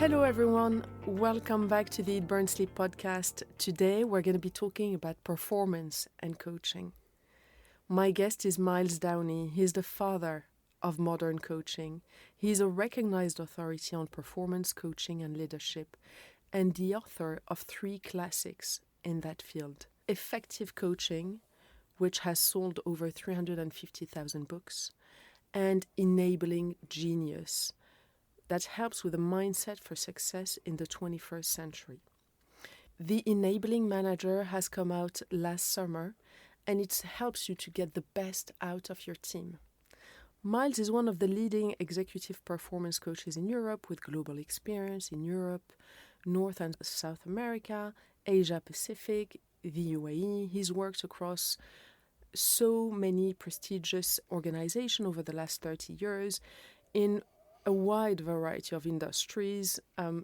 Hello everyone, welcome back to the Eat, Burn, Sleep podcast. Today we're going to be talking about performance and coaching. My guest is Myles Downey. He's the father of modern coaching. He's a recognized authority on performance coaching and leadership, and the author of 3 classics in that field. Effective Coaching, which has sold over 350,000 books, and Enabling Genius, that helps with a mindset for success in the 21st century. The Enabling Manager has come out last summer, and it helps you to get the best out of your team. Myles is one of the leading executive performance coaches in Europe with global experience in Europe, North and South America, Asia Pacific, the UAE. He's worked across so many prestigious organizations over the last 30 years in a wide variety of industries,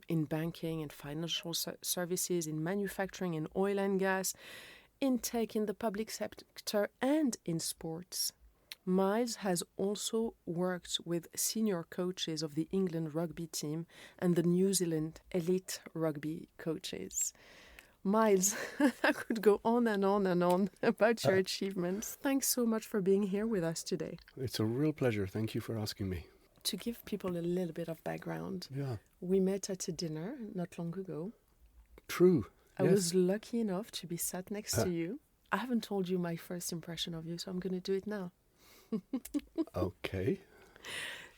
in banking and financial services, in manufacturing, in oil and gas, in tech, in the public sector, and in sports. Myles has also worked with senior coaches of the England rugby team and the New Zealand elite rugby coaches. Myles, I could go on and on and on about your achievements. Thanks so much for being here with us today. It's a real pleasure. Thank you for asking me. To give people a little bit of background, we met at a dinner not long ago. True. I was lucky enough to be sat next to you. I haven't told you my first impression of you, so I'm going to do it now. Okay.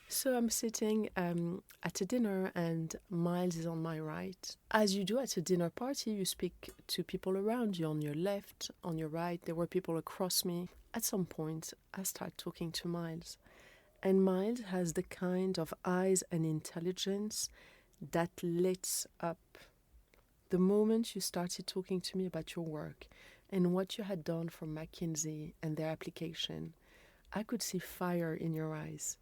So I'm sitting at a dinner and Myles is on my right. As you do at a dinner party, you speak to people around you on your left, on your right. There were people across me. At some point, I start talking to Myles. And Myles has the kind of eyes and intelligence that lights up. The moment you started talking to me about your work and what you had done for McKinsey and their application, I could see fire in your eyes.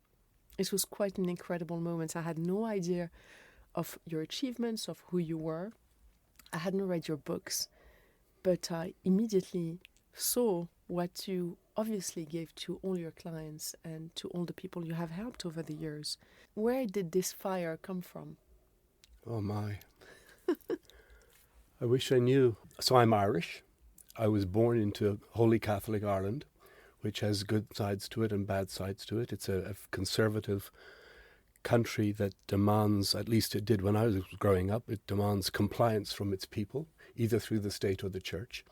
It was quite an incredible moment. I had no idea of your achievements, of who you were. I hadn't read your books, but I immediately saw what you obviously gave to all your clients and to all the people you have helped over the years. Where did this fire come from? Oh my. I wish I knew. So I'm Irish. I was born into Holy Catholic Ireland, which has good sides to it and bad sides to it. It's a conservative country that demands, at least it did when I was growing up, it demands compliance from its people, either through the state or the church.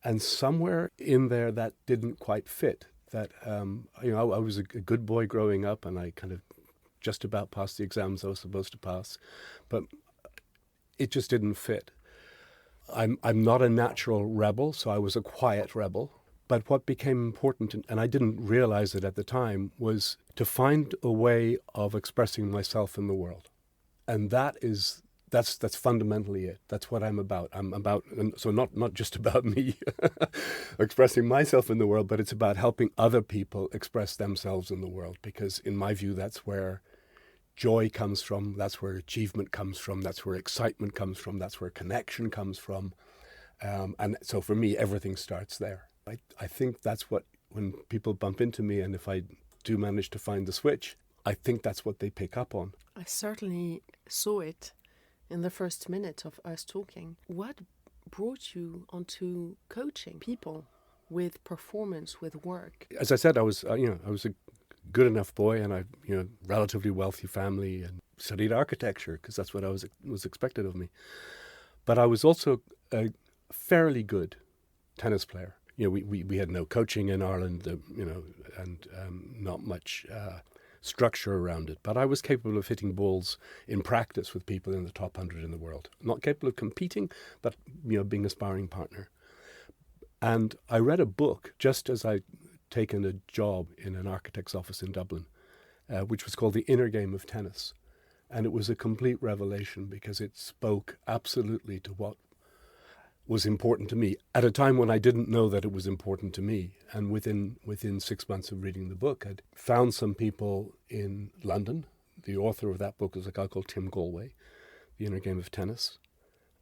And somewhere in there that didn't quite fit. That I was a good boy growing up, and I kind of just about passed the exams I was supposed to pass, but it just didn't fit. I'm not a natural rebel, so I was a quiet rebel. But what became important, and I didn't realize it at the time, was to find a way of expressing myself in the world, and that's fundamentally it. That's what I'm about. I'm about, and so not just about me expressing myself in the world, but it's about helping other people express themselves in the world. Because in my view, that's where joy comes from. That's where achievement comes from. That's where excitement comes from. That's where connection comes from. And so for me, everything starts there. I think that's what, when people bump into me, and if I do manage to find the switch, I think that's what they pick up on. I certainly saw it in the first minute of us talking. What brought you onto coaching people with performance, with work? As I said, I was a good enough boy, and I, relatively wealthy family, and studied architecture because that's what was expected of me. But I was also a fairly good tennis player. We had no coaching in Ireland, and not much structure around it. But I was capable of hitting balls in practice with people in the top 100 in the world. Not capable of competing, but being a sparring partner. And I read a book just as I'd taken a job in an architect's office in Dublin, which was called The Inner Game of Tennis. And it was a complete revelation because it spoke absolutely to what was important to me at a time when I didn't know that it was important to me. And within 6 months of reading the book, I'd found some people in London. The author of that book was a guy called Tim Galway, The Inner Game of Tennis.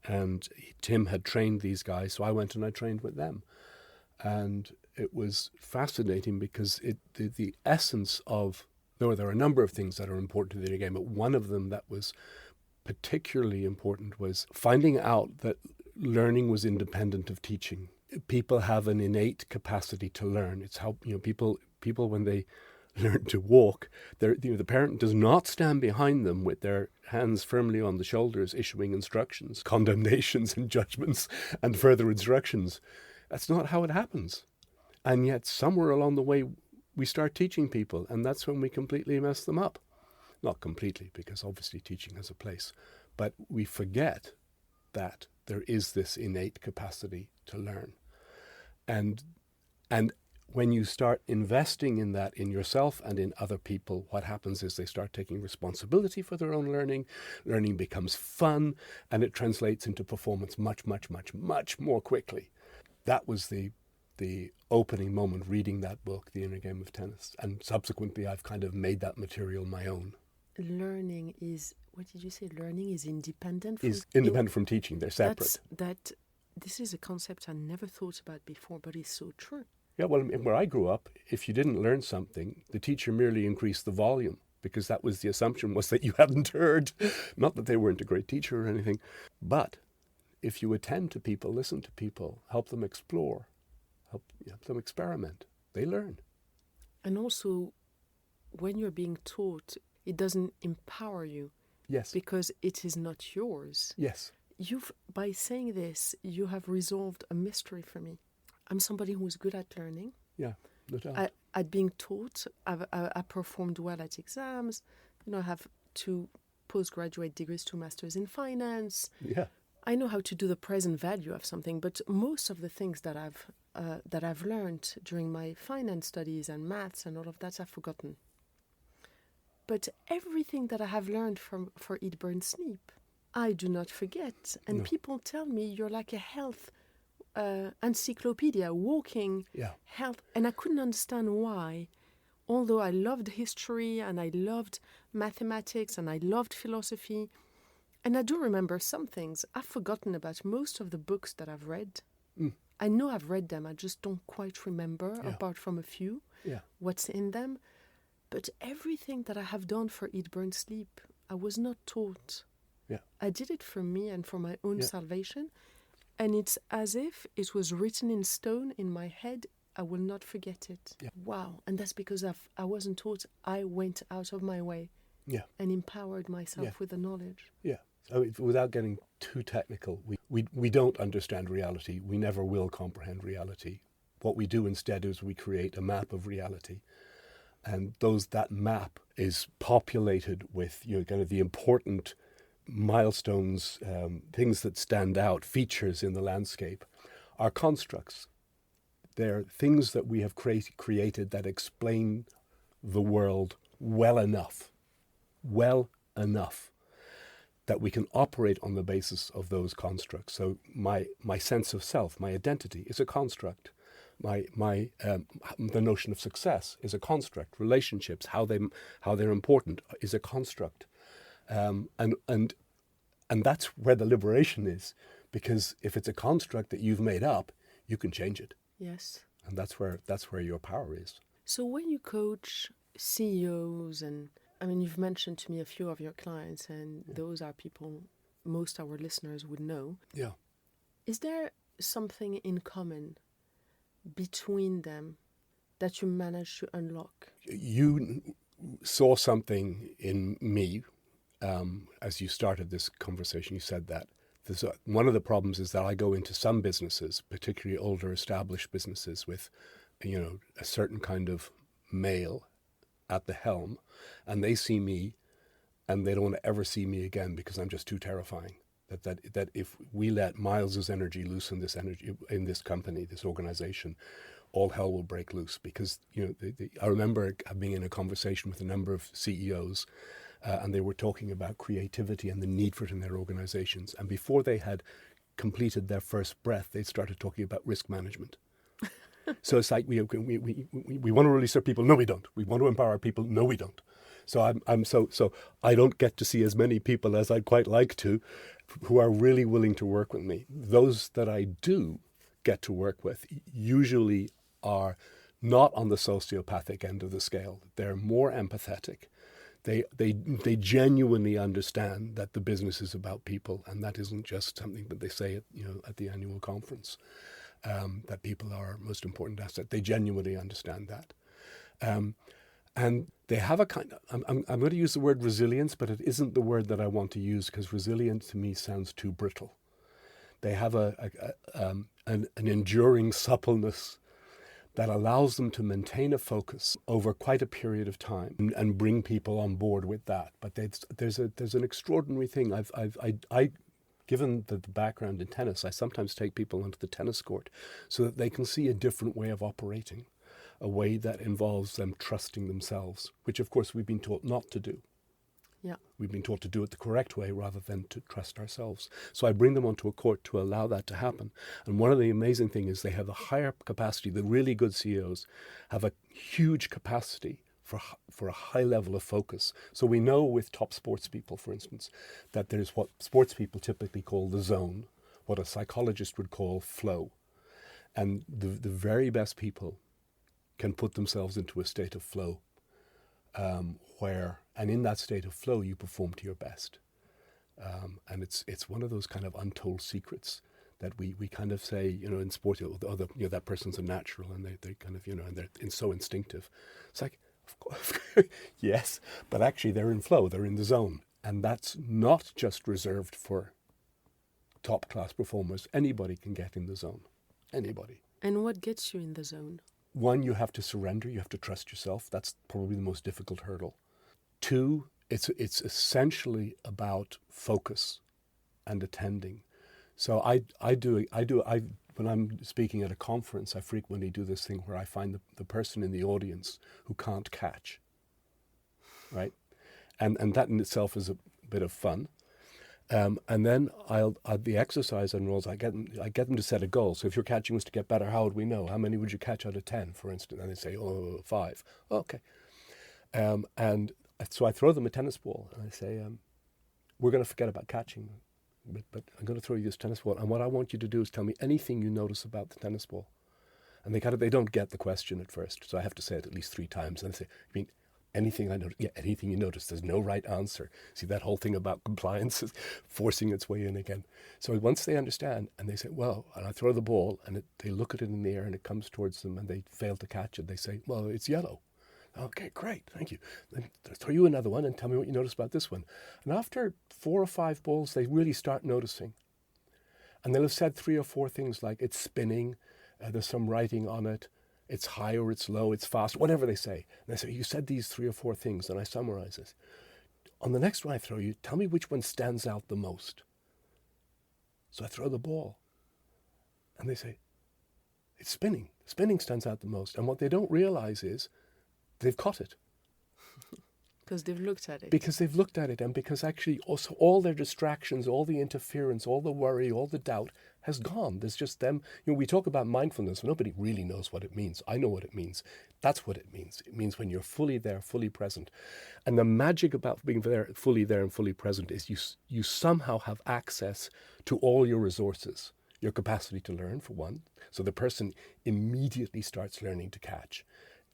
And Tim had trained these guys, so I went and I trained with them. And it was fascinating because the essence of There are a number of things that are important to the inner game, but one of them that was particularly important was finding out that learning was independent of teaching. People have an innate capacity to learn. It's how people when they learn to walk, the parent does not stand behind them with their hands firmly on the shoulders, issuing instructions, condemnations and judgments and further instructions. That's not how it happens. And yet somewhere along the way we start teaching people, and that's when we completely mess them up. Not completely, because obviously teaching has a place, but we forget that there is this innate capacity to learn. And when you start investing in that in yourself and in other people, what happens is they start taking responsibility for their own learning. Learning becomes fun, and it translates into performance much, much, much, much more quickly. That was the opening moment reading that book, The Inner Game of Tennis. And subsequently, I've kind of made that material my own. Learning is, what did you say? Learning is independent from teaching. They're separate. This is a concept I never thought about before, but it's so true. Yeah, well, where I grew up, if you didn't learn something, the teacher merely increased the volume, because that was the assumption, was that you hadn't heard. Not that they weren't a great teacher or anything, but if you attend to people, listen to people, help them explore, help them experiment, they learn. And also, when you're being taught, it doesn't empower you. Yes. Because it is not yours. Yes. By saying this, you have resolved a mystery for me. I'm somebody who is good at learning. Yeah, no doubt. At being taught, I performed well at exams. I have 2 postgraduate degrees, 2 masters in finance. Yeah. I know how to do the present value of something, but most of the things that I've learned during my finance studies and maths and all of that, I've forgotten. But everything that I have learned for Eat, Burn, Sleep, I do not forget. And No. people tell me you're like a health encyclopedia, walking health. And I couldn't understand why. Although I loved history and I loved mathematics and I loved philosophy. And I do remember some things. I've forgotten about most of the books that I've read. Mm. I know I've read them. I just don't quite remember, apart from a few, what's in them. But everything that I have done for Eat, Burn, Sleep, I was not taught. Yeah. I did it for me and for my own salvation. And it's as if it was written in stone in my head. I will not forget it. Yeah. Wow. And that's because I wasn't taught. I went out of my way and empowered myself with the knowledge. Yeah. So without getting too technical, we don't understand reality. We never will comprehend reality. What we do instead is we create a map of reality. And that map is populated with kind of the important milestones, things that stand out, features in the landscape, are constructs. They're things that we have created that explain the world well enough that we can operate on the basis of those constructs. So my sense of self, my identity, is a construct. The notion of success is a construct. Relationships, how they're important, is a construct, and that's where the liberation is. Because if it's a construct that you've made up, you can change it. Yes. And that's where your power is. So when you coach CEOs, and you've mentioned to me a few of your clients, and those are people most our listeners would know. Yeah. Is there something in common between them that you managed to unlock? You saw something in me as you started this conversation. You said that one of the problems is that I go into some businesses, particularly older established businesses with a certain kind of male at the helm, and they see me and they don't want to ever see me again because I'm just too terrifying. That if we let Myles's energy loose in this company, this organization, all hell will break loose. Because I remember being in a conversation with a number of CEOs, and they were talking about creativity and the need for it in their organizations. And before they had completed their first breath, they started talking about risk management. So it's like we want to release our people. No, we don't. We want to empower people. No, we don't. So so I don't get to see as many people as I'd quite like to, who are really willing to work with me. Those that I do get to work with usually are not on the sociopathic end of the scale. They're more empathetic. They genuinely understand that the business is about people, and that isn't just something that they say at the annual conference, that people are our most important asset. They genuinely understand that. And they have a kind of, I'm going to use the word resilience, but it isn't the word that I want to use, because resilience to me sounds too brittle. They have an enduring suppleness that allows them to maintain a focus over quite a period of time and bring people on board with that. But there's an extraordinary thing. I given the background in tennis, I sometimes take people onto the tennis court so that they can see a different way of operating, a way that involves them trusting themselves, which of course we've been taught not to do. Yeah. We've been taught to do it the correct way rather than to trust ourselves. So I bring them onto a court to allow that to happen. And one of the amazing things is they have a higher capacity. The really good CEOs have a huge capacity for a high level of focus. So we know with top sports people, for instance, that there's what sports people typically call the zone, what a psychologist would call flow. And the very best people can put themselves into a state of flow and in that state of flow, you perform to your best. And it's one of those kind of untold secrets that we kind of say, in sport, that person's a natural, and they kind of, and they're so instinctive. It's like, of course, yes, but actually they're in flow, they're in the zone. And that's not just reserved for top class performers. Anybody can get in the zone. Anybody. And what gets you in the zone? One, you have to surrender. You have to trust yourself. That's probably the most difficult hurdle. Two, it's essentially about focus and attending. So when I'm speaking at a conference, I frequently do this thing where I find the person in the audience who can't catch, right? And that in itself is a bit of fun. And then the exercise unrolls. I get them to set a goal. So if your catching was to get better, how would we know? How many would you catch out of 10, for instance? And they say, 5. Okay. And so I throw them a tennis ball, and I say, we're going to forget about catching, but I'm going to throw you this tennis ball. And what I want you to do is tell me anything you notice about the tennis ball. And they don't get the question at first. So I have to say it at least 3 times. And they say, you mean anything I notice? Yeah, anything you notice. There's no right answer. See, that whole thing about compliance is forcing its way in again. So once they understand, and they say, well, and I throw the ball, and they look at it in the air, and it comes towards them, and they fail to catch it. They say, well, it's yellow. Okay, great, thank you. Then throw you another one and tell me what you notice about this one. And after 4 or 5 balls, they really start noticing. And they'll have said 3 or 4 things like, it's spinning, there's some writing on it, it's high or it's low, it's fast, whatever they say. And I say, you said these 3 or 4 things, and I summarize this. On the next one I throw you, tell me which one stands out the most. So I throw the ball. And they say, it's spinning. Spinning stands out the most. And what they don't realize is, they've caught it. Because they've looked at it. Because they've looked at it, and because actually also all their distractions, all the interference, all the worry, all the doubt has gone. There's just them. We talk about mindfulness. Nobody really knows what it means. I know what it means. That's what it means. It means when you're fully there, fully present. And the magic about being fully there and fully present is you somehow have access to all your resources. Your capacity to learn, for one. So the person immediately starts learning to catch.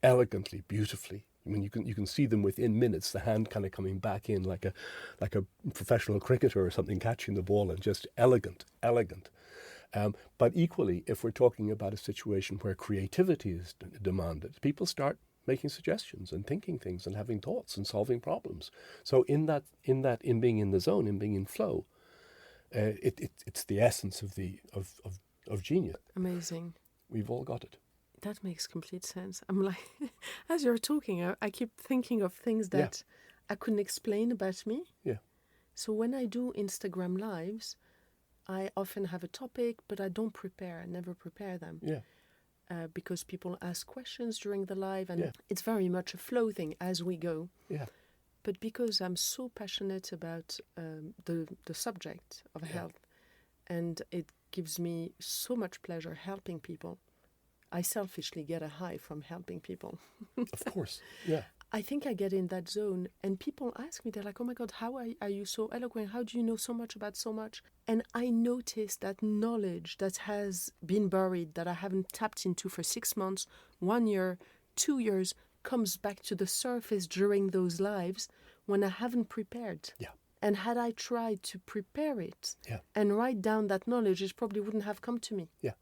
Elegantly, beautifully. I mean, you can see them within minutes, the hand kind of coming back in like a professional cricketer or something, catching the ball, and just elegant. But equally, if we're talking about a situation where creativity is demanded, people start making suggestions and thinking things and having thoughts and solving problems. So in being in the zone, in being in flow, it's the essence of genius. Amazing. We've all got it. That makes complete sense. I'm like, as you're talking, I keep thinking of things that I couldn't explain about me. Yeah. So when I do Instagram lives, I often have a topic, but I don't prepare. I never prepare them. Yeah. Because people ask questions during the live, and it's very much a flow thing as we go. Yeah. But because I'm so passionate about the subject of health, and it gives me so much pleasure helping people, I selfishly get a high from helping people. Of course, yeah. I think I get in that zone, and people ask me, they're like, oh my God, how are you so eloquent? How do you know so much about so much? And I notice that knowledge that has been buried, that I haven't tapped into for 6 months, 1 year, 2 years, comes back to the surface during those lives when I haven't prepared. Yeah. And had I tried to prepare it Yeah. and write down that knowledge, it probably wouldn't have come to me. Yeah.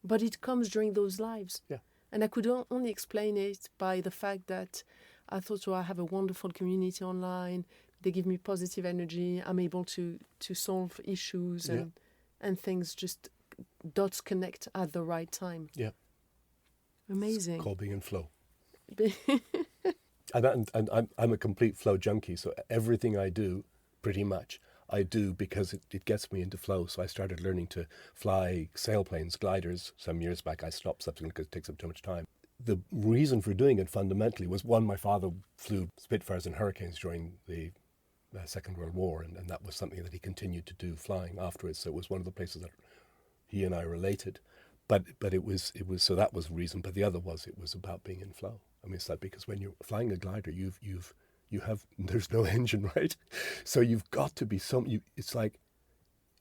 But it comes during those lives. Yeah. And I could only explain it by the fact that I thought, I have a wonderful community online. They give me positive energy. I'm able to solve issues and things just dots connect at the right time. Yeah. Amazing. It's called being in flow. And I'm a complete flow junkie. So everything I do, pretty much, I do because it gets me into flow. So I started learning to fly sailplanes, gliders some years back. I stopped subsequently because it takes up too much time. The reason for doing it fundamentally was, one, my father flew Spitfires and Hurricanes during the Second World War, and that was something that he continued to do flying afterwards. So it was one of the places that he and I related. But it was so that was the reason. But the other was, it was about being in flow. I mean, it's like, because when you're flying a glider, you have there's no engine, right? So you've got to be it's like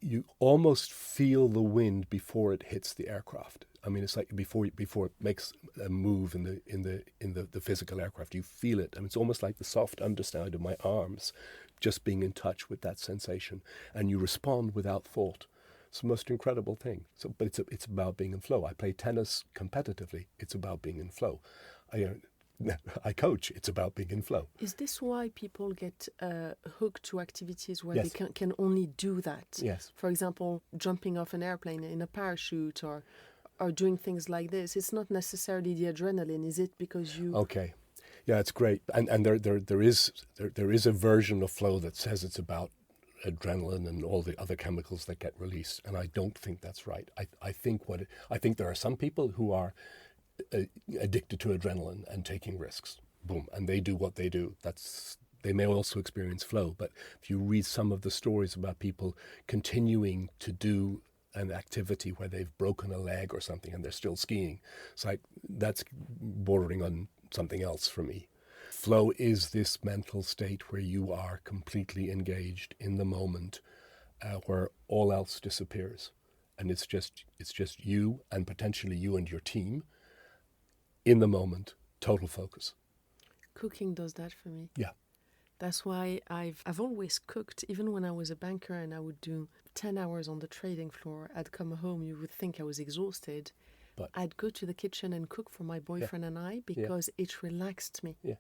you almost feel the wind before it hits the aircraft. I mean, it's like before it makes a move in the physical aircraft, you feel it. I mean, it's almost like the soft underside of my arms just being in touch with that sensation, and you respond without thought. It's the most incredible thing. So, but it's about being in flow. I play tennis competitively. It's about being in flow. I coach. It's about being in flow. Is this why people get hooked to activities where Yes. they can only do that? Yes. For example, jumping off an airplane in a parachute or doing things like this. It's not necessarily the adrenaline, is it? Because you... Okay. Yeah, it's great. And there is a version of flow that says it's about adrenaline and all the other chemicals that get released, and I don't think that's right. I think there are some people who are addicted to adrenaline and taking risks. Boom, and they do what they do. They may also experience flow, but if you read some of the stories about people continuing to do an activity where they've broken a leg or something and they're still skiing, it's like, that's bordering on something else for me. Flow is this mental state where you are completely engaged in the moment, where all else disappears, and it's just you and potentially you and your team in the moment, total focus. Cooking does that for me. Yeah. That's why I've always cooked, even when I was a banker and I would do 10 hours on the trading floor. I'd come home, you would think I was exhausted. But I'd go to the kitchen and cook for my boyfriend and I, because it relaxed me. Yeah.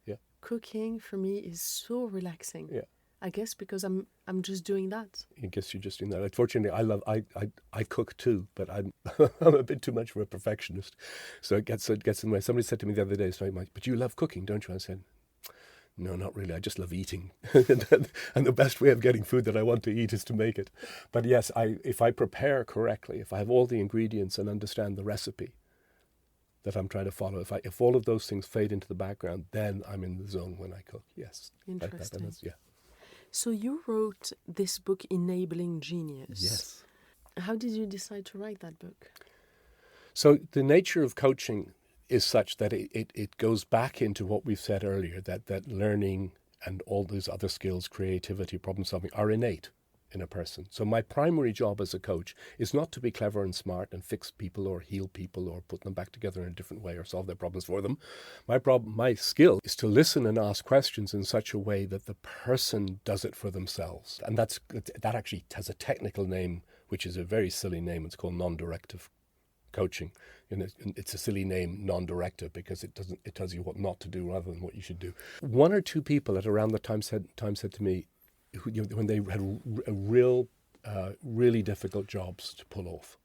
Yeah. Cooking for me is so relaxing. Yeah. I guess because I'm just doing that. I guess you're just doing that. Unfortunately, I cook too, but I'm I'm a bit too much of a perfectionist, so it gets in the way. Somebody said to me the other day, "So, Mike, but you love cooking, don't you?" I said, "No, not really. I just love eating, and the best way of getting food that I want to eat is to make it." But yes, if I prepare correctly, if I have all the ingredients and understand the recipe that I'm trying to follow, if all of those things fade into the background, then I'm in the zone when I cook. Yes, interesting. Like that, yeah. So you wrote this book, Enabling Genius. Yes. How did you decide to write that book? So the nature of coaching is such that it goes back into what we've said earlier, that learning and all those other skills, creativity, problem solving, are innate in a person. So my primary job as a coach is not to be clever and smart and fix people or heal people or put them back together in a different way or solve their problems for them. My skill is to listen and ask questions in such a way that the person does it for themselves. And that actually has a technical name, which is a very silly name. It's called non-directive coaching. And it's a silly name, non-directive, because it tells you what not to do rather than what you should do. One or two people at around the time said to me, when they had really difficult jobs to pull off,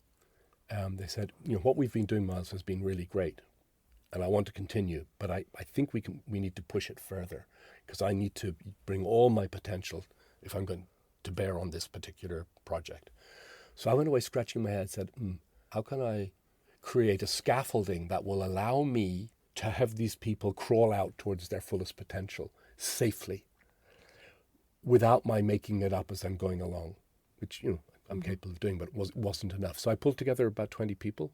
they said, what we've been doing, Myles, has been really great, and I want to continue, but I think we need to push it further, because I need to bring all my potential if I'm going to bear on this particular project. So I went away scratching my head and said, how can I create a scaffolding that will allow me to have these people crawl out towards their fullest potential safely, without my making it up as I'm going along, which, I'm capable of doing, but it wasn't enough. So I pulled together about 20 people,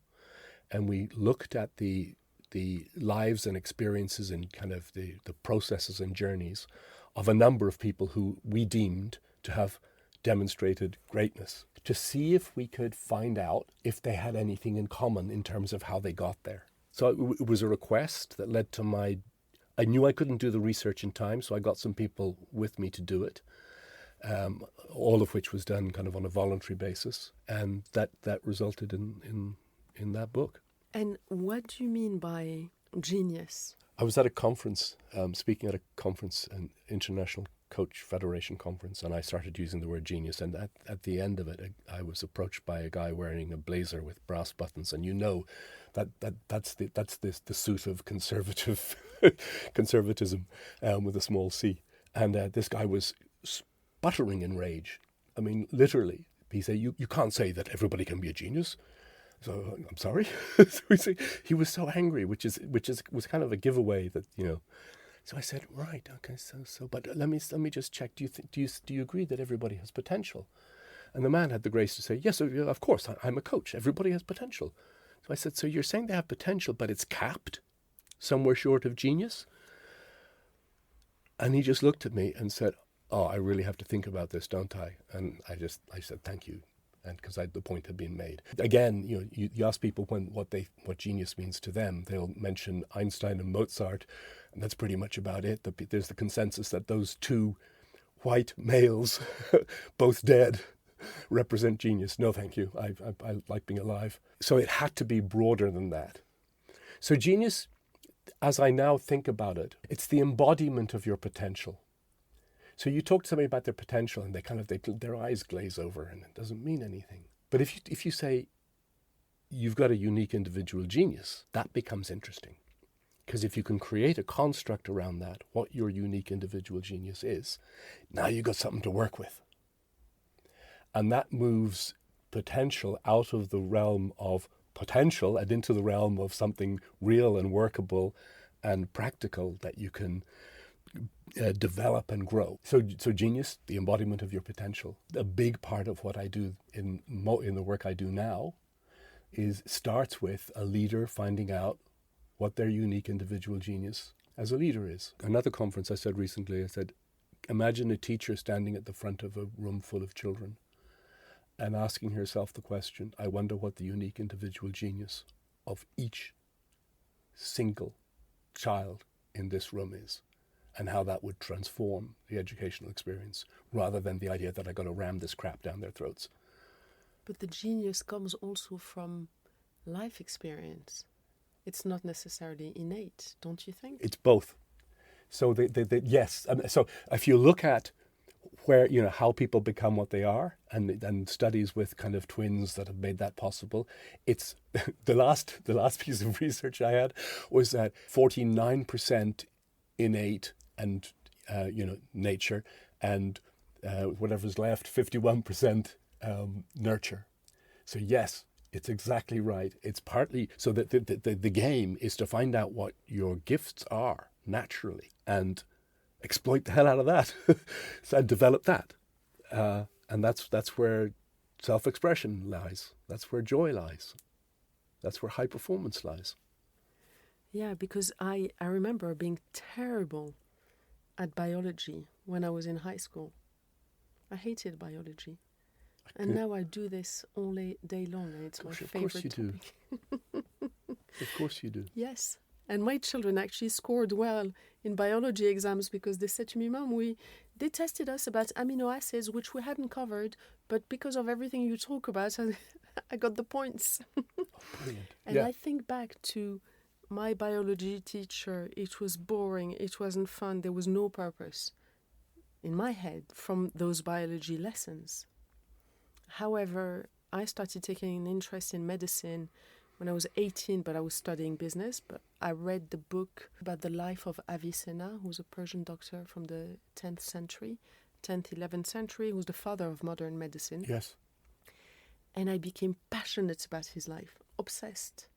and we looked at the the lives and experiences and kind of the processes and journeys of a number of people who we deemed to have demonstrated greatness, to see if we could find out if they had anything in common in terms of how they got there. So it was a request that led to I knew I couldn't do the research in time, so I got some people with me to do it, all of which was done kind of on a voluntary basis, and that resulted in that book. And what do you mean by genius? I was at a conference, speaking at a conference, an International Coach Federation conference, and I started using the word genius. And at the end of it, I was approached by a guy wearing a blazer with brass buttons, and that's the suit of conservative conservatism with a small c. And this guy was sputtering in rage. I mean, literally, he said, "You can't say that everybody can be a genius." So I'm sorry. So he was so angry, which was kind of a giveaway that, you know. So I said, right, okay, so, but let me just check. Do you agree that everybody has potential? And the man had the grace to say, yes, of course. I'm a coach. Everybody has potential. So I said, so you're saying they have potential, but it's capped somewhere short of genius? And he just looked at me and said, oh, I really have to think about this, don't I? And I said, thank you. And because the point had been made. Again, you ask people what genius means to them, they'll mention Einstein and Mozart, and that's pretty much about it. There's the consensus that those two white males, both dead, represent genius. No, thank you. I like being alive. So it had to be broader than that. So genius, as I now think about it, it's the embodiment of your potential. So you talk to somebody about their potential and their eyes glaze over and it doesn't mean anything. But if you say you've got a unique individual genius, that becomes interesting. Because if you can create a construct around that, what your unique individual genius is, now you've got something to work with. And that moves potential out of the realm of potential and into the realm of something real and workable and practical that you can develop and grow. So genius, the embodiment of your potential. A big part of what I do in the work I do now starts with a leader finding out what their unique individual genius as a leader is. Another conference I said recently, I said, imagine a teacher standing at the front of a room full of children and asking herself the question, I wonder what the unique individual genius of each single child in this room is, and how that would transform the educational experience, rather than the idea that I got to ram this crap down their throats. But the genius comes also from life experience. It's not necessarily innate, don't you think? It's both. So yes. So if you look at where, how people become what they are, and studies with kind of twins that have made that possible, it's the last piece of research I had was that 49% innate and nature, and whatever's left, 51% nurture. So yes, it's exactly right. It's partly so that the game is to find out what your gifts are naturally and exploit the hell out of that and develop that. And that's where self-expression lies. That's where joy lies. That's where high performance lies. Yeah, because I remember being terrible at biology when I was in high school. I hated biology. And now I do this all day long, and it's my favorite topic. Of course you do. Yes. And my children actually scored well in biology exams because they said to me, Mom, they tested us about amino acids, which we hadn't covered, but because of everything you talk about, I got the points. Oh, brilliant. And I think back to my biology teacher. It was boring. It wasn't fun. There was no purpose in my head from those biology lessons. However, I started taking an interest in medicine when I was 18, but I was studying business. But I read the book about the life of Avicenna, who was a Persian doctor from the 10th century, 10th, 11th century, who was the father of modern medicine. Yes. And I became passionate about his life, obsessed.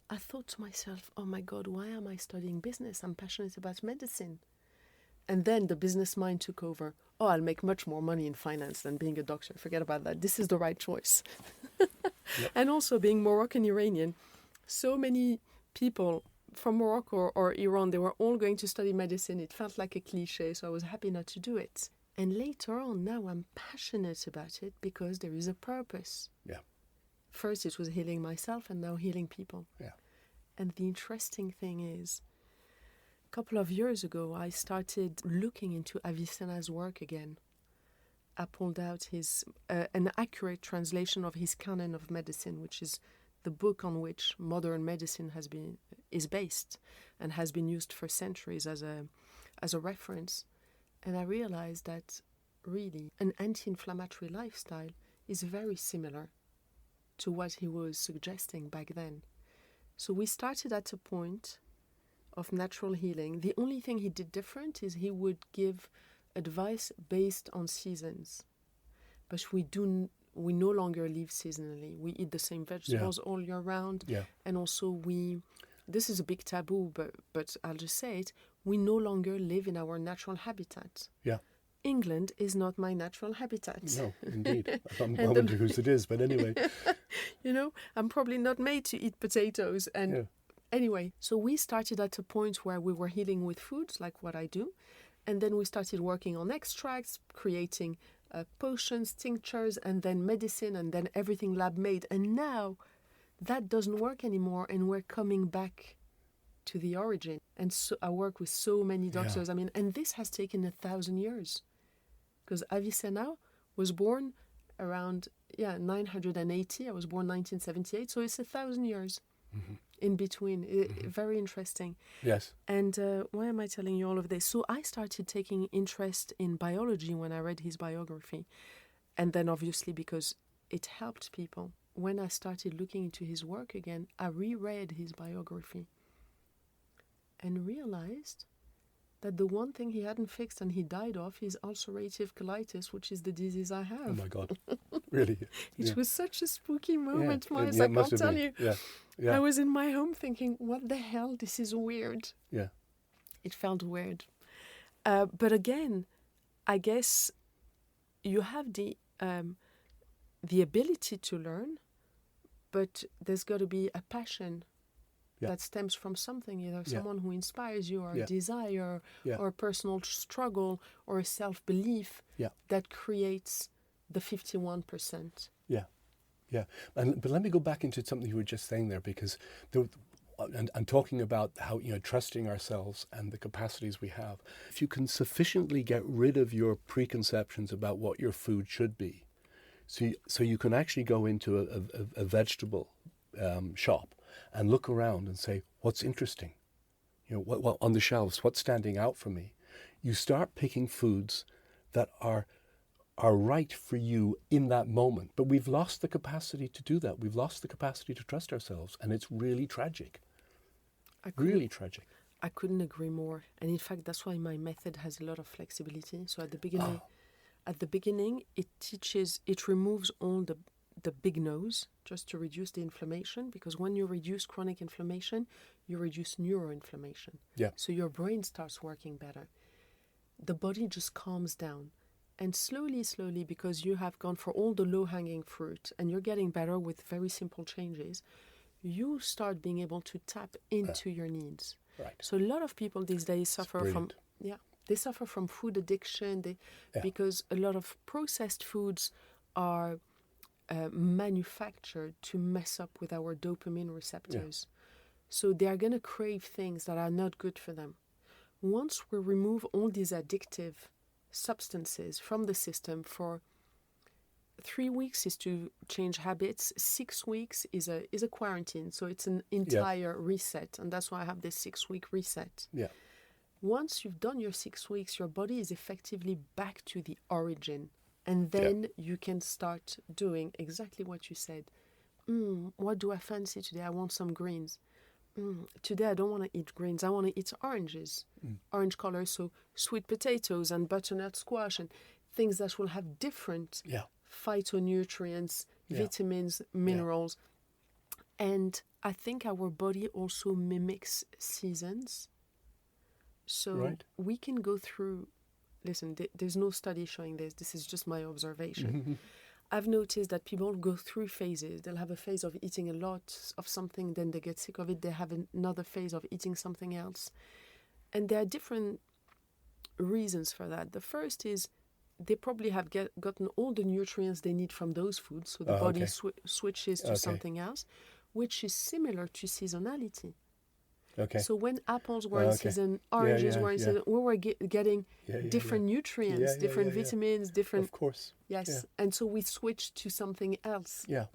I thought to myself, oh my God, why am I studying business? I'm passionate about medicine. And then the business mind took over. Oh, I'll make much more money in finance than being a doctor. Forget about that. This is the right choice. Yep. And also being Moroccan Iranian, so many people from Morocco or Iran, they were all going to study medicine. It felt like a cliche, so I was happy not to do it. And later on, now I'm passionate about it because there is a purpose. Yeah. First, it was healing myself, and now healing people. Yeah. And the interesting thing is, a couple of years ago, I started looking into Avicenna's work again. I pulled out his an accurate translation of his Canon of Medicine, which is the book on which modern medicine is based and has been used for centuries as a reference. And I realized that really an anti-inflammatory lifestyle is very similar to what he was suggesting back then. So we started at a point of natural healing. The only thing he did different is he would give advice based on seasons. But we no longer live seasonally. We eat the same vegetables all year round. Yeah. And also this is a big taboo, but I'll just say it, we no longer live in our natural habitat. Yeah. England is not my natural habitat. No, indeed. I wonder whose it is, but anyway. I'm probably not made to eat potatoes. And anyway, so we started at a point where we were healing with foods, like what I do. And then we started working on extracts, creating potions, tinctures, and then medicine, and then everything lab-made. And now that doesn't work anymore, and we're coming back to the origin. And so I work with so many doctors. Yeah. And this has taken 1,000 years. Because Avicenna was born around 980. I was born 1978, so it's 1,000 years in between. Very interesting. Yes. And why am I telling you all of this? So I started taking interest in biology when I read his biography. And then obviously because it helped people. When I started looking into his work again, I reread his biography and realized that the one thing he hadn't fixed and he died of is ulcerative colitis, which is the disease I have. Oh my God. Really? It was such a spooky moment, Myles, I I can't tell you. Yeah. Yeah. I was in my home thinking, what the hell? This is weird. Yeah. It felt weird. But again, I guess you have the ability to learn, but there's got to be a passion that stems from something, either someone who inspires you, or a desire, or a personal struggle, or a self-belief that creates the 51%. Yeah. But let me go back into something you were just saying there, because and talking about how, trusting ourselves and the capacities we have. If you can get rid of your preconceptions about what your food should be, so you can actually go into a vegetable shop and look around and say, what's interesting? What on the shelves, what's standing out for me? You start picking foods that are right for you in that moment. But we've lost the capacity to do that. We've lost the capacity to trust ourselves. And it's really tragic. Really tragic. I couldn't agree more. And in fact, that's why my method has a lot of flexibility. So at the beginning, it removes all the big nose, just to reduce the inflammation, because when you reduce chronic inflammation, you reduce neuroinflammation. Yeah. So your brain starts working better. The body just calms down. And slowly, because you have gone for all the low-hanging fruit and you're getting better with very simple changes, you start being able to tap into your needs. Right. So a lot of people these days suffer from food addiction because a lot of processed foods are manufactured to mess up with our dopamine receptors. Yeah. So they are going to crave things that are not good for them. Once we remove all these addictive substances from the system, for 3 weeks is to change habits, 6 weeks is a quarantine, so it's an entire reset, and that's why I have this 6-week reset. Yeah. Once you've done your 6 weeks, your body is effectively back to the origin, and then you can start doing exactly what you said. What do I fancy today? I want some greens. Today I don't want to eat greens. I want to eat oranges, orange color, so sweet potatoes and butternut squash and things that will have different phytonutrients, vitamins, minerals. And I think our body also mimics seasons. So we can go through, listen, there's no study showing this. This is just my observation. I've noticed that people go through phases. They'll have a phase of eating a lot of something, then they get sick of it. They have another phase of eating something else. And there are different reasons for that. The first is they probably have gotten all the nutrients they need from those foods, so the body switches to something else, which is similar to seasonality. Okay. So when apples were in season, oranges were in season, we were getting different nutrients, different vitamins, different... Of course. Yes. Yeah. And so we switched to something else. Yeah.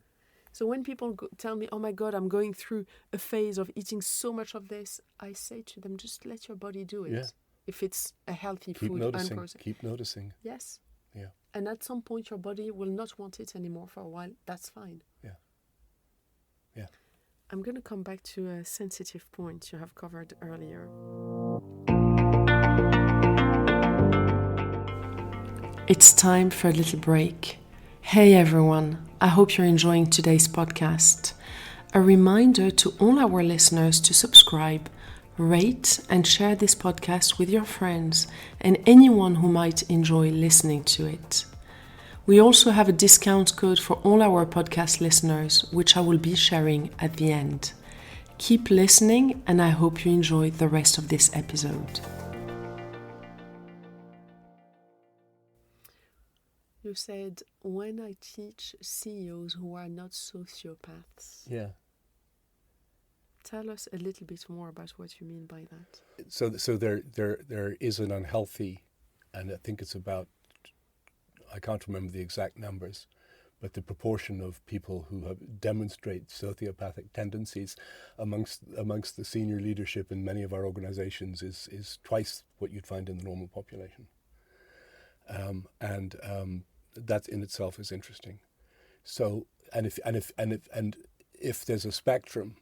So when people tell me, oh my God, I'm going through a phase of eating so much of this, I say to them, just let your body do it. Yeah. If it's a healthy Keep food. noticing. Keep noticing. Yes. Yeah. And at some point, your body will not want it anymore for a while. That's fine. Yeah. Yeah. I'm going to come back to a sensitive point you have covered earlier. It's time for a little break. Hey everyone, I hope you're enjoying today's podcast. A reminder to all our listeners to subscribe, rate and share this podcast with your friends and anyone who might enjoy listening to it. We also have a discount code for all our podcast listeners, which I will be sharing at the end. Keep listening, and I hope you enjoy the rest of this episode. You said, when I teach CEOs who are not sociopaths. Yeah. Tell us a little bit more about what you mean by that. So there is an unhealthy, and I think it's about, I can't remember the exact numbers, but the proportion of people who demonstrate sociopathic tendencies amongst the senior leadership in many of our organizations is twice what you'd find in the normal population. And that in itself is interesting. So, and if there's a spectrum,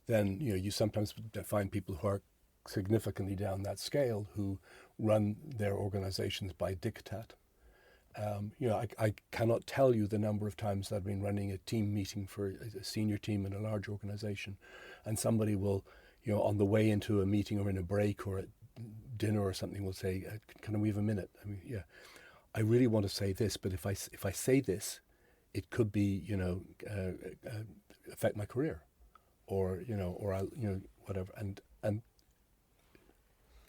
then you sometimes find people who are significantly down that scale who run their organizations by diktat. I cannot tell you the number of times that I've been running a team meeting for a senior team in a large organization, and somebody will, on the way into a meeting or in a break or at dinner or something, will say, "Can we have a minute?" I mean, yeah, I really want to say this, but if I say this, it could be, affect my career, or I'll, whatever, and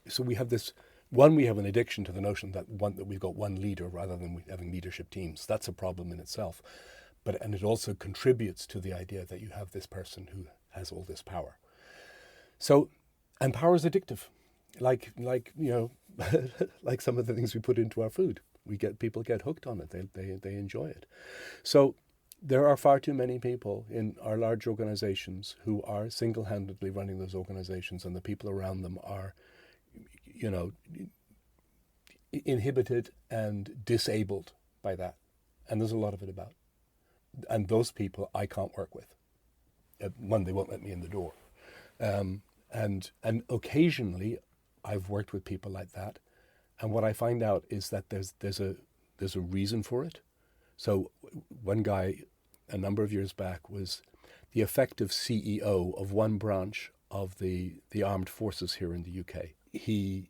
so we have this. One, we have an addiction to the notion that we've got one leader rather than having leadership teams. That's a problem in itself. And it also contributes to the idea that you have this person who has all this power. So, and power is addictive. Like like some of the things we put into our food. People get hooked on it. They enjoy it. So there are far too many people in our large organizations who are single-handedly running those organizations, and the people around them are inhibited and disabled by that. And there's a lot of it about. And those people I can't work with. One, they won't let me in the door. And occasionally I've worked with people like that. And what I find out is that there's a reason for it. So one guy a number of years back was the effective CEO of one branch of the armed forces here in the UK. He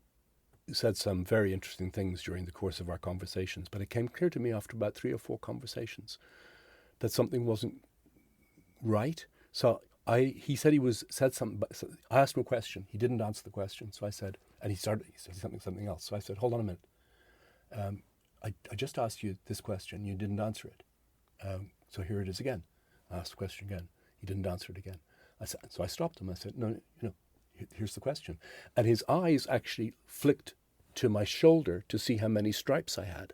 said some very interesting things during the course of our conversations, but it came clear to me after about 3 or 4 conversations that something wasn't right. So he said said something. I asked him a question. He didn't answer the question. So I said, and he said something else. So I said, hold on a minute. I just asked you this question. You didn't answer it. So here it is again. I asked the question again. He didn't answer it again. So I stopped him. I said, no, here's the question. And his eyes actually flicked to my shoulder to see how many stripes I had.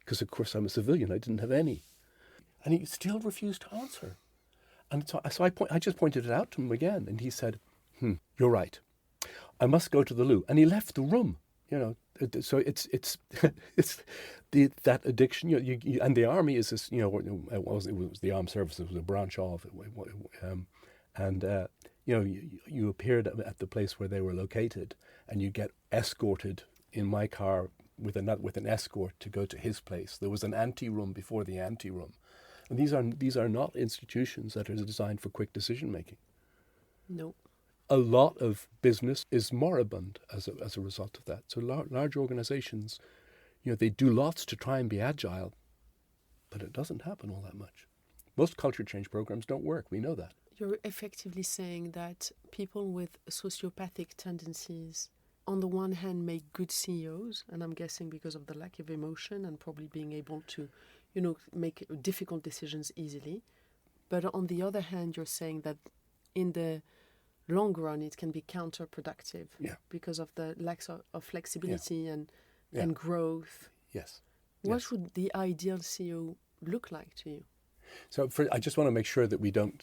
Because, of course, I'm a civilian. I didn't have any. And he still refused to answer. And so I just pointed it out to him again. And he said, you're right. I must go to the loo. And he left the room. So it's that addiction. And the army is this. It was the armed services. It was a branch of it. You appeared at the place where they were located, and you get escorted in my car with an escort to go to his place. There was an ante-room before the ante-room. And these are not institutions that are designed for quick decision making. No. A lot of business is moribund as a result of that. So large organizations, they do lots to try and be agile, but it doesn't happen all that much. Most culture change programs don't work. We know that. You're effectively saying that people with sociopathic tendencies, on the one hand, make good CEOs, and I'm guessing because of the lack of emotion and probably being able to, make difficult decisions easily. But on the other hand, you're saying that in the long run, it can be counterproductive because of the lack of flexibility and growth. Yes. What would the ideal CEO look like to you? So I just want to make sure that we don't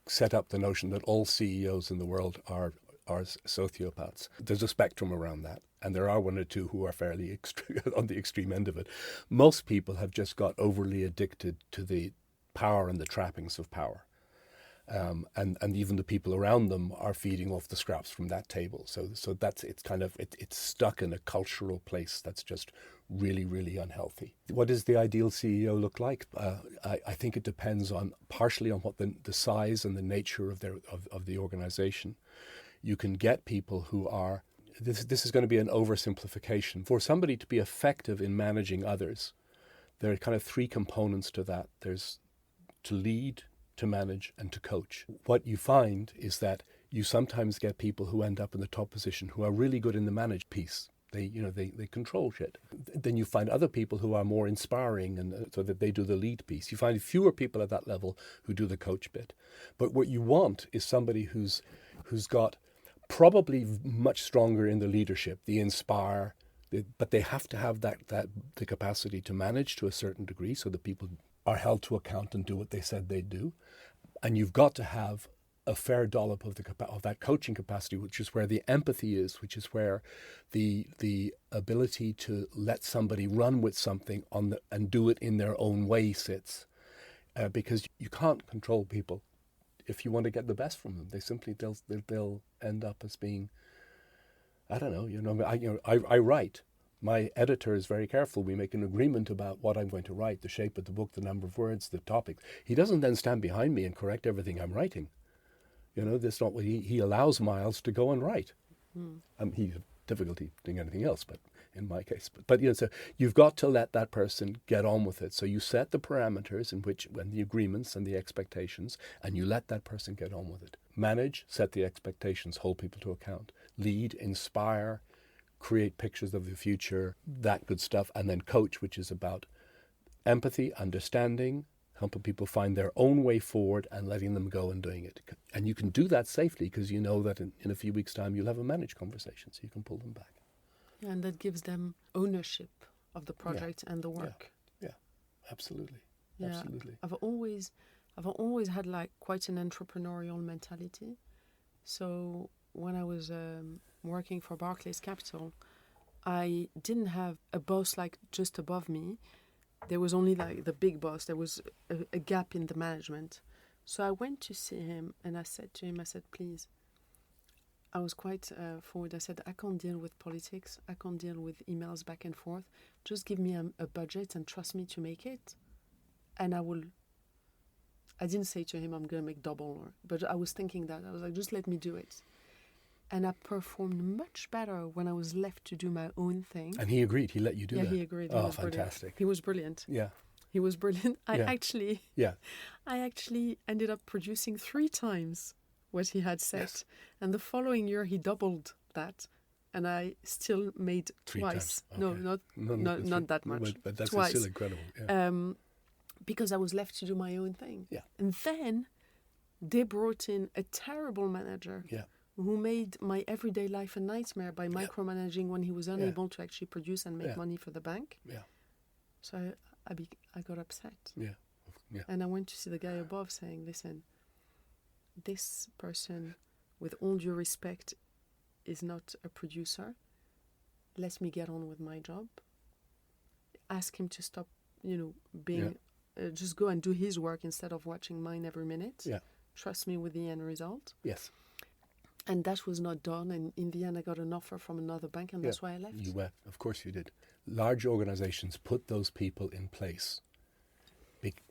set up the notion that all CEOs in the world are sociopaths. There's a spectrum around that, and there are one or two who are fairly on the extreme end of it. Most people have just got overly addicted to the power and the trappings of power. And even the people around them are feeding off the scraps from that table. So it's stuck in a cultural place that's just really, really unhealthy. What does the ideal CEO look like? I think it depends partially on what the size and the nature of the organization. You can get people who are. This is going to be an oversimplification. For somebody to be effective in managing others, there are kind of three components to that. There's to lead, to manage, and to coach. What you find is that you sometimes get people who end up in the top position who are really good in the manage piece. They control shit. Then you find other people who are more inspiring, and so that they do the lead piece. You find fewer people at that level who do the coach bit. But what you want is somebody who's got probably much stronger in the leadership, the inspire, but they have to have the capacity to manage to a certain degree, so that people are held to account and do what they said they'd do. And you've got to have a fair dollop of that coaching capacity, which is where the empathy is, which is where the ability to let somebody run with something and do it in their own way sits. Because you can't control people if you want to get the best from them. They'll end up as being, I don't know. I write. My editor is very careful. We make an agreement about what I'm going to write, the shape of the book, the number of words, the topic. He doesn't then stand behind me and correct everything I'm writing. That's not what he allows Myles to go and write. He has difficulty doing anything else, but in my case. But so you've got to let that person get on with it. So you set the parameters and the agreements and the expectations, and you let that person get on with it. Manage, set the expectations, hold people to account. Lead, inspire, create pictures of the future, that good stuff. And then coach, which is about empathy, understanding, helping people find their own way forward and letting them go and doing it. And you can do that safely because you know that in a few weeks' time you'll have a managed conversation, so you can pull them back. And that gives them ownership of the project and the work. Yeah, absolutely. Yeah. Absolutely. I've always had quite an entrepreneurial mentality. So when I was working for Barclays Capital, I didn't have a boss just above me. There was only the big boss. There was a gap in the management. So I went to see him and I said to him, please, I was quite forward. I said, I can't deal with politics. I can't deal with emails back and forth. Just give me a budget and trust me to make it. And I didn't say to him, I'm going to make double, but I was thinking that. I was like, just let me do it. And I performed much better when I was left to do my own thing. And he agreed. He let you do that. Yeah, he agreed. Oh, fantastic. He was brilliant. Yeah. He was brilliant. I Yeah. actually ended up producing 3 times what he had set. Yes. And the following year, he doubled that. And I still made 3 twice. times. Okay. Not that much. But that's twice. still incredible. Yeah. Because I was left to do my own thing. Yeah. And then they brought in a terrible manager. Yeah. Who made my everyday life a nightmare by micromanaging when he was unable to actually produce and make money for the bank. Yeah. So I got upset. Yeah. Yeah. And I went to see the guy above saying, listen, this person, with all due respect, is not a producer. Let me get on with my job. Ask him to stop, being, just go and do his work instead of watching mine every minute. Yeah. Trust me with the end result. Yes. And that was not done. And in the end, I got an offer from another bank, and that's why I left. You went. Of course you did. Large organizations put those people in place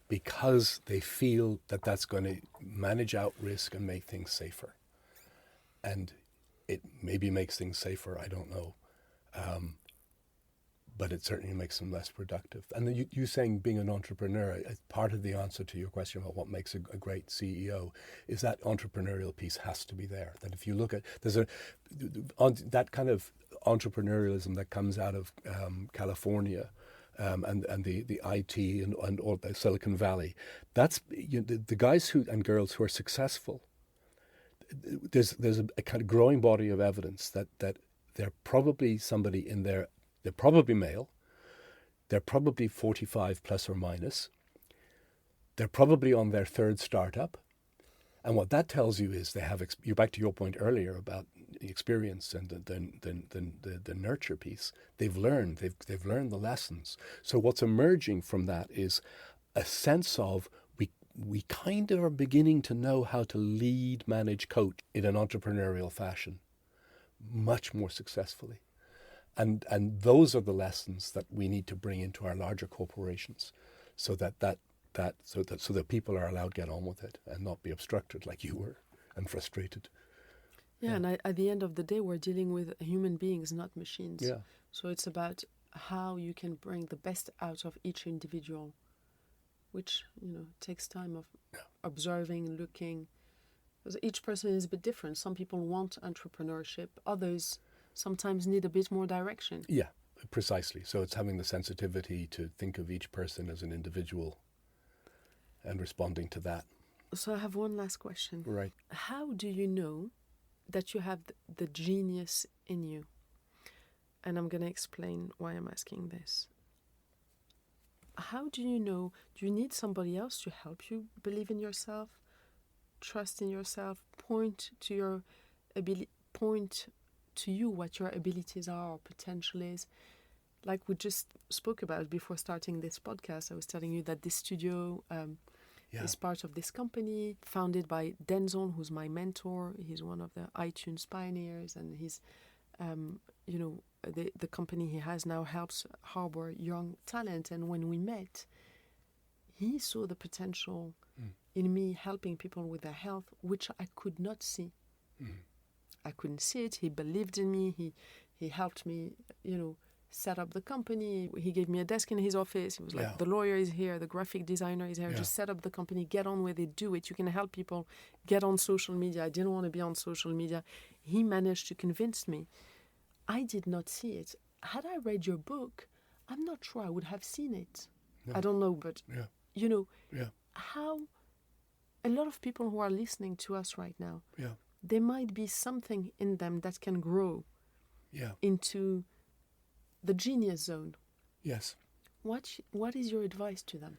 because they feel that that's going to manage out risk and make things safer. And it maybe makes things safer, I don't know. but it certainly makes them less productive. And you saying being an entrepreneur, part of the answer to your question about what makes a great CEO is that entrepreneurial piece has to be there. That if you look at, that kind of entrepreneurialism that comes out of California, and the IT and all the Silicon Valley, that's the guys and girls who are successful. There's a kind of growing body of evidence that they're probably somebody in their, they're probably male, they're probably 45 plus or minus, they're probably on their third startup, and what that tells you is they have. You're back to your point earlier about the experience and the nurture piece. They've learned the lessons. So what's emerging from that is a sense of we kind of are beginning to know how to lead, manage, coach in an entrepreneurial fashion much more successfully. And those are the lessons that we need to bring into our larger corporations so that people are allowed to get on with it and not be obstructed like you were and frustrated. Yeah, and at the end of the day, we're dealing with human beings, not machines. Yeah. So it's about how you can bring the best out of each individual, which, takes time of observing, looking. Because each person is a bit different. Some people want entrepreneurship. Others sometimes need a bit more direction. Yeah, precisely. So it's having the sensitivity to think of each person as an individual and responding to that. So I have one last question. Right. How do you know that you have the genius in you? And I'm going to explain why I'm asking this. How do you know? Do you need somebody else to help you believe in yourself, trust in yourself, point to your ability, point to you what your abilities are or potential is? Like we just spoke about before starting this podcast, I was telling you that this studio is part of this company founded by Denzon, who's my mentor. He's one of the iTunes pioneers, and he's, the company he has now helps harbor young talent. And when we met, he saw the potential in me helping people with their health, which I could not see. I couldn't see it. He believed in me. He helped me, set up the company. He gave me a desk in his office. He was like, the lawyer is here, the graphic designer is here, just set up the company, get on with it, do it. You can help people get on social media. I didn't want to be on social media. He managed to convince me. I did not see it. Had I read your book, I'm not sure I would have seen it. No. I don't know, but, how a lot of people who are listening to us right now, there might be something in them that can grow into the genius zone. Yes. What is your advice to them?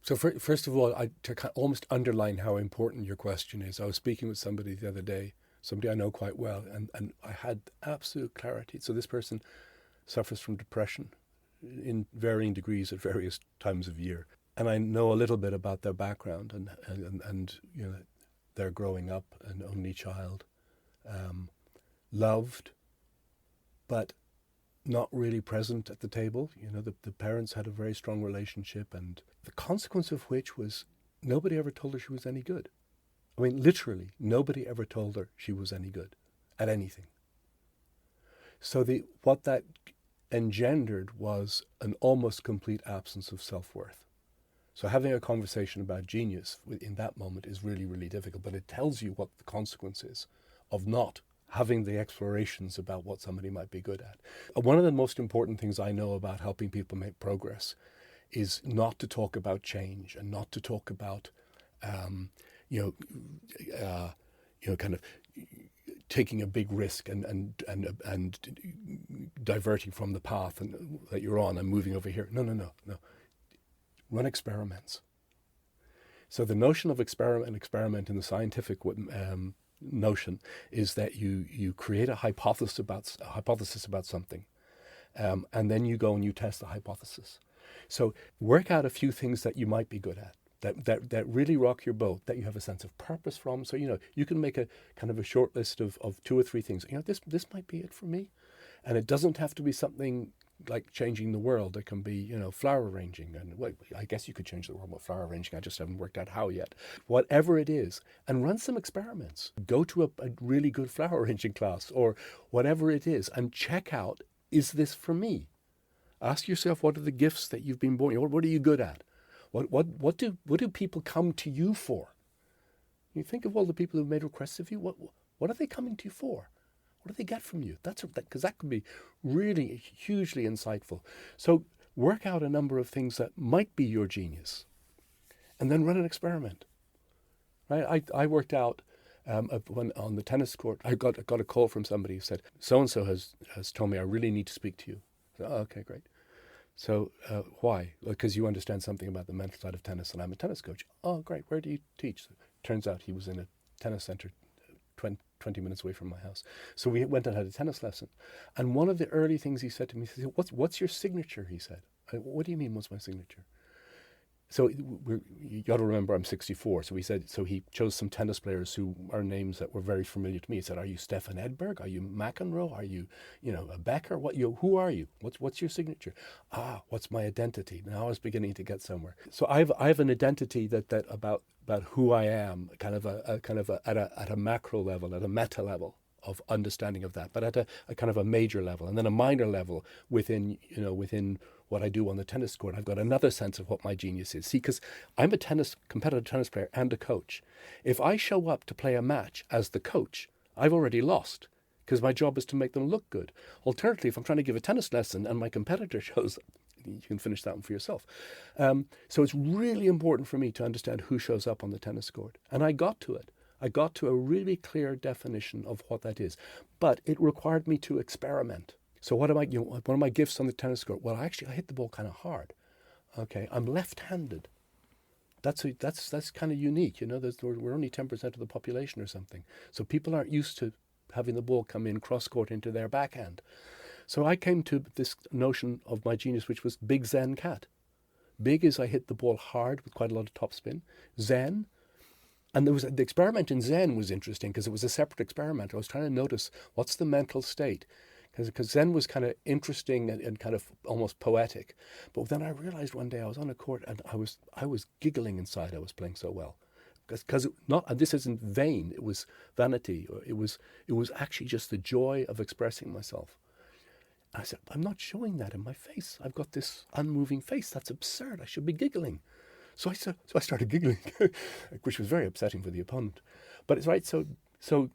So first of all, to almost underline how important your question is, I was speaking with somebody the other day, somebody I know quite well, and I had absolute clarity. So this person suffers from depression in varying degrees at various times of year. And I know a little bit about their background and they're growing up, an only child, loved, but not really present at the table. The parents had a very strong relationship, and the consequence of which was nobody ever told her she was any good. I mean, literally, nobody ever told her she was any good at anything. So what that engendered was an almost complete absence of self-worth. So having a conversation about genius in that moment is really, really difficult, but it tells you what the consequence is of not having the explorations about what somebody might be good at. One of the most important things I know about helping people make progress is not to talk about change and not to talk about, kind of taking a big risk and diverting from the path that you're on and moving over here. No. Run experiments. So the notion of experiment in the scientific notion is that you create a hypothesis about something, and then you go and you test the hypothesis. So work out a few things that you might be good at, that really rock your boat, that you have a sense of purpose from. So you can make a kind of a short list of 2 or 3 things. This might be it for me, and it doesn't have to be something like changing the world. It can be, flower arranging. And I guess you could change the world with flower arranging. I just haven't worked out how yet. Whatever it is, and run some experiments. Go to a really good flower arranging class or whatever it is and check out, is this for me? Ask yourself, what are the gifts that you've been born? What are you good at? What do people come to you for? You think of all the people who've made requests of you. What are they coming to you for? What do they get from you? Because that could be really hugely insightful. So work out a number of things that might be your genius, and then run an experiment. Right? I worked out when on the tennis court. I got a call from somebody who said, so and so has told me I really need to speak to you. I said, oh, okay, great. So why? Because you understand something about the mental side of tennis, and I'm a tennis coach. Oh, great. Where do you teach? Turns out he was in a tennis center 20 minutes away from my house. So we went and had a tennis lesson. And one of the early things he said to me, he said, what's your signature? He said. What do you mean, what's my signature? So you got to remember I'm 64. So he chose some tennis players who are names that were very familiar to me. He said, are you Stefan Edberg? Are you McEnroe? Are you, a Becker? Who are you? What's your signature? What's my identity? Now I was beginning to get somewhere. So I have an identity that about who I am, at a macro level, at a meta level of understanding of that, but at a kind of a major level, and then a minor level within what I do on the tennis court. I've got another sense of what my genius is. See, because I'm a competitive tennis player and a coach. If I show up to play a match as the coach, I've already lost, because my job is to make them look good. Alternatively, if I'm trying to give a tennis lesson and my competitor shows up, you can finish that one for yourself. So it's really important for me to understand who shows up on the tennis court. And I got to it. I got to a really clear definition of what that is. But it required me to experiment. So what one of my gifts on the tennis court? Well, I hit the ball kind of hard. Okay, I'm left-handed. That's kind of unique. We're only 10% of the population or something. So people aren't used to having the ball come in cross-court into their backhand. So I came to this notion of my genius, which was big Zen cat. Big is I hit the ball hard with quite a lot of topspin. Zen, and the experiment in Zen was interesting because it was a separate experiment. I was trying to notice what's the mental state. Because Zen was kind of interesting and kind of almost poetic. But then I realized one day I was on a court and I was giggling inside. I was playing so well. Because this isn't vain, it was vanity. Or it was actually just the joy of expressing myself. And I said, I'm not showing that in my face. I've got this unmoving face. That's absurd. I should be giggling. So I started giggling, which was very upsetting for the opponent. But it's right. So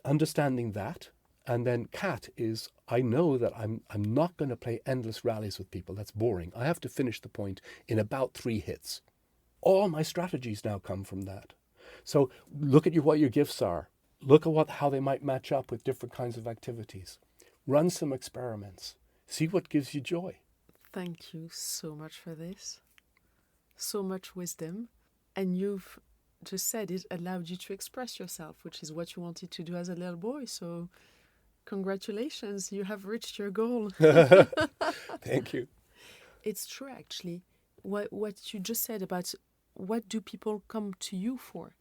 understanding that. And then cat is, I know that I'm not going to play endless rallies with people. That's boring. I have to finish the point in about 3 hits. All my strategies now come from that. So look at what your gifts are. Look at how they might match up with different kinds of activities. Run some experiments. See what gives you joy. Thank you so much for this. So much wisdom. And you've just said it allowed you to express yourself, which is what you wanted to do as a little boy. So congratulations, you have reached your goal. Thank you. It's true, actually. What you just said about what do people come to you for?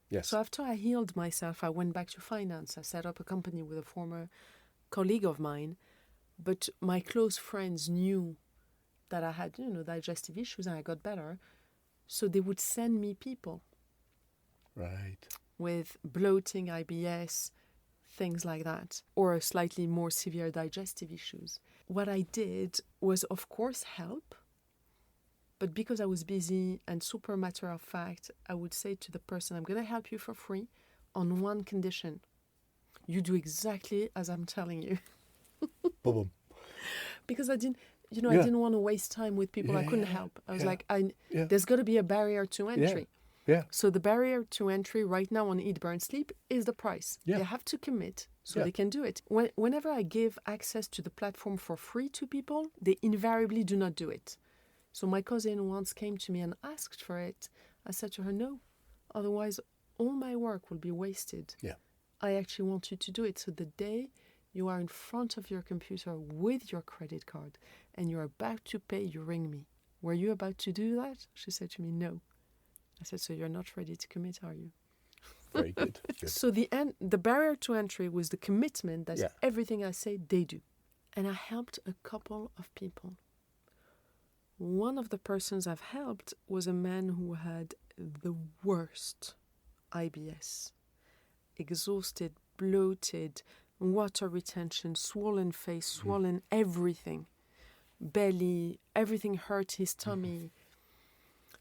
Yes. So after I healed myself, I went back to finance. I set up a company with a former colleague of mine, but my close friends knew that I had, digestive issues, and I got better. So they would send me people. Right. With bloating, IBS, things like that, or slightly more severe digestive issues. What I did was, of course, help, but because I was busy and super matter of fact, I would say to the person, I'm going to help you for free on one condition. You do exactly as I'm telling you. Boom. Because I didn't want to waste time with people I couldn't help. I was like, there's got to be a barrier to entry. Yeah. So the barrier to entry right now on Eat, Burn, Sleep is the price. Yeah. They have to commit so they can do it. Whenever I give access to the platform for free to people, they invariably do not do it. So my cousin once came to me and asked for it. I said to her, no, otherwise all my work will be wasted. Yeah. I actually want you to do it. So the day you are in front of your computer with your credit card and you're about to pay, you ring me. Were you about to do that? She said to me, no. I said, so you're not ready to commit, are you? Very good. So the barrier to entry was the commitment that everything I say, they do. And I helped a couple of people. One of the persons I've helped was a man who had the worst IBS. Exhausted, bloated, water retention, swollen face, swollen everything. belly, everything hurt, his tummy.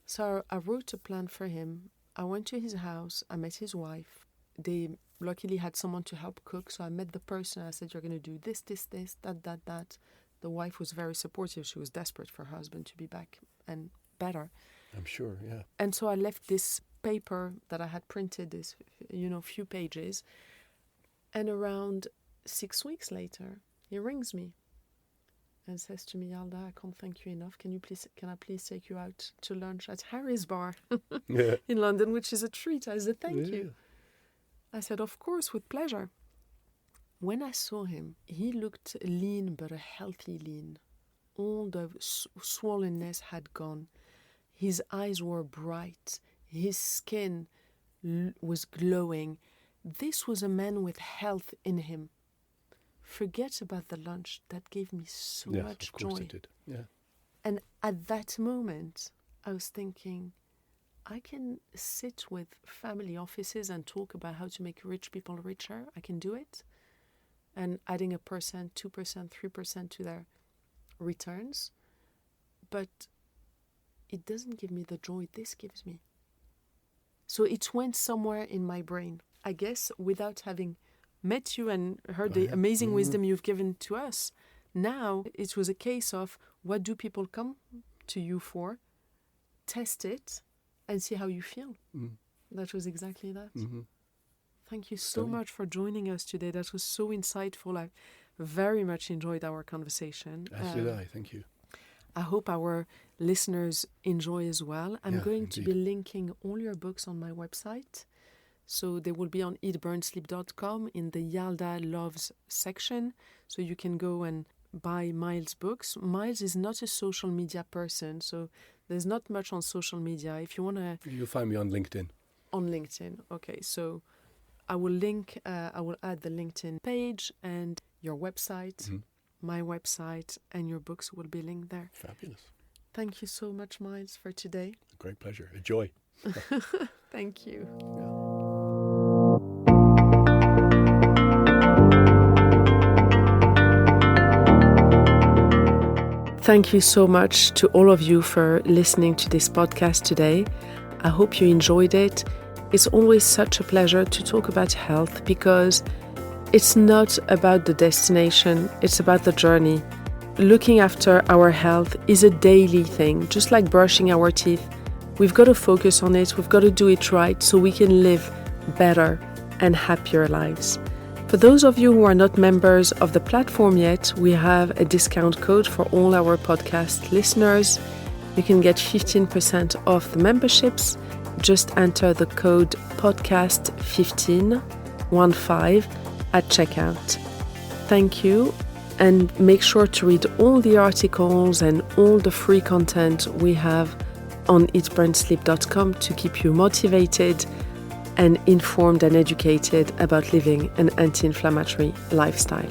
So I wrote a plan for him. I went to his house. I met his wife. They luckily had someone to help cook. So I met the person. I said, you're going to do this, that. The wife was very supportive. She was desperate for her husband to be back and better. I'm sure, yeah. And so I left this paper that I had printed, this, few pages. And around 6 weeks later, he rings me and says to me, Yalda, I can't thank you enough. Can I please take you out to lunch at Harry's Bar in London, which is a treat. I said, thank you. I said, of course, with pleasure. When I saw him, he looked lean, but a healthy lean. All the swollenness had gone. His eyes were bright. His skin was glowing. This was a man with health in him. Forget about the lunch. That gave me so much joy. Yes, of course it did. Yeah. And at that moment, I was thinking, I can sit with family offices and talk about how to make rich people richer. I can do it. And adding 1%, 2%, 3% to their returns. But it doesn't give me the joy this gives me. So it went somewhere in my brain. I guess without having met you and heard the amazing wisdom you've given to us, now it was a case of what do people come to you for? Test it and see how you feel. That was exactly that. Thank you so much for joining us today. That was so insightful. I very much enjoyed our conversation. As did I. Thank you. I hope our listeners enjoy as well. I'm going to be linking all your books on my website. So they will be on eatburnsleep.com in the Yalda Loves section. So you can go and buy Myles' books. Myles is not a social media person, so there's not much on social media. If you want to... You'll find me on LinkedIn. On LinkedIn. Okay, so I will add the LinkedIn page and your website, my website, and your books will be linked there. Fabulous. Thank you so much, Myles, for today. A great pleasure. A joy. Thank you. Yeah. Thank you so much to all of you for listening to this podcast today. I hope you enjoyed it. It's always such a pleasure to talk about health because it's not about the destination, it's about the journey. Looking after our health is a daily thing, just like brushing our teeth. We've got to focus on it, we've got to do it right so we can live better and happier lives. For those of you who are not members of the platform yet, we have a discount code for all our podcast listeners. You can get 15% off the memberships. Just enter the code podcast15 at checkout. Thank you, and make sure to read all the articles and all the free content we have on eatburnsleep.com to keep you motivated and informed and educated about living an anti-inflammatory lifestyle.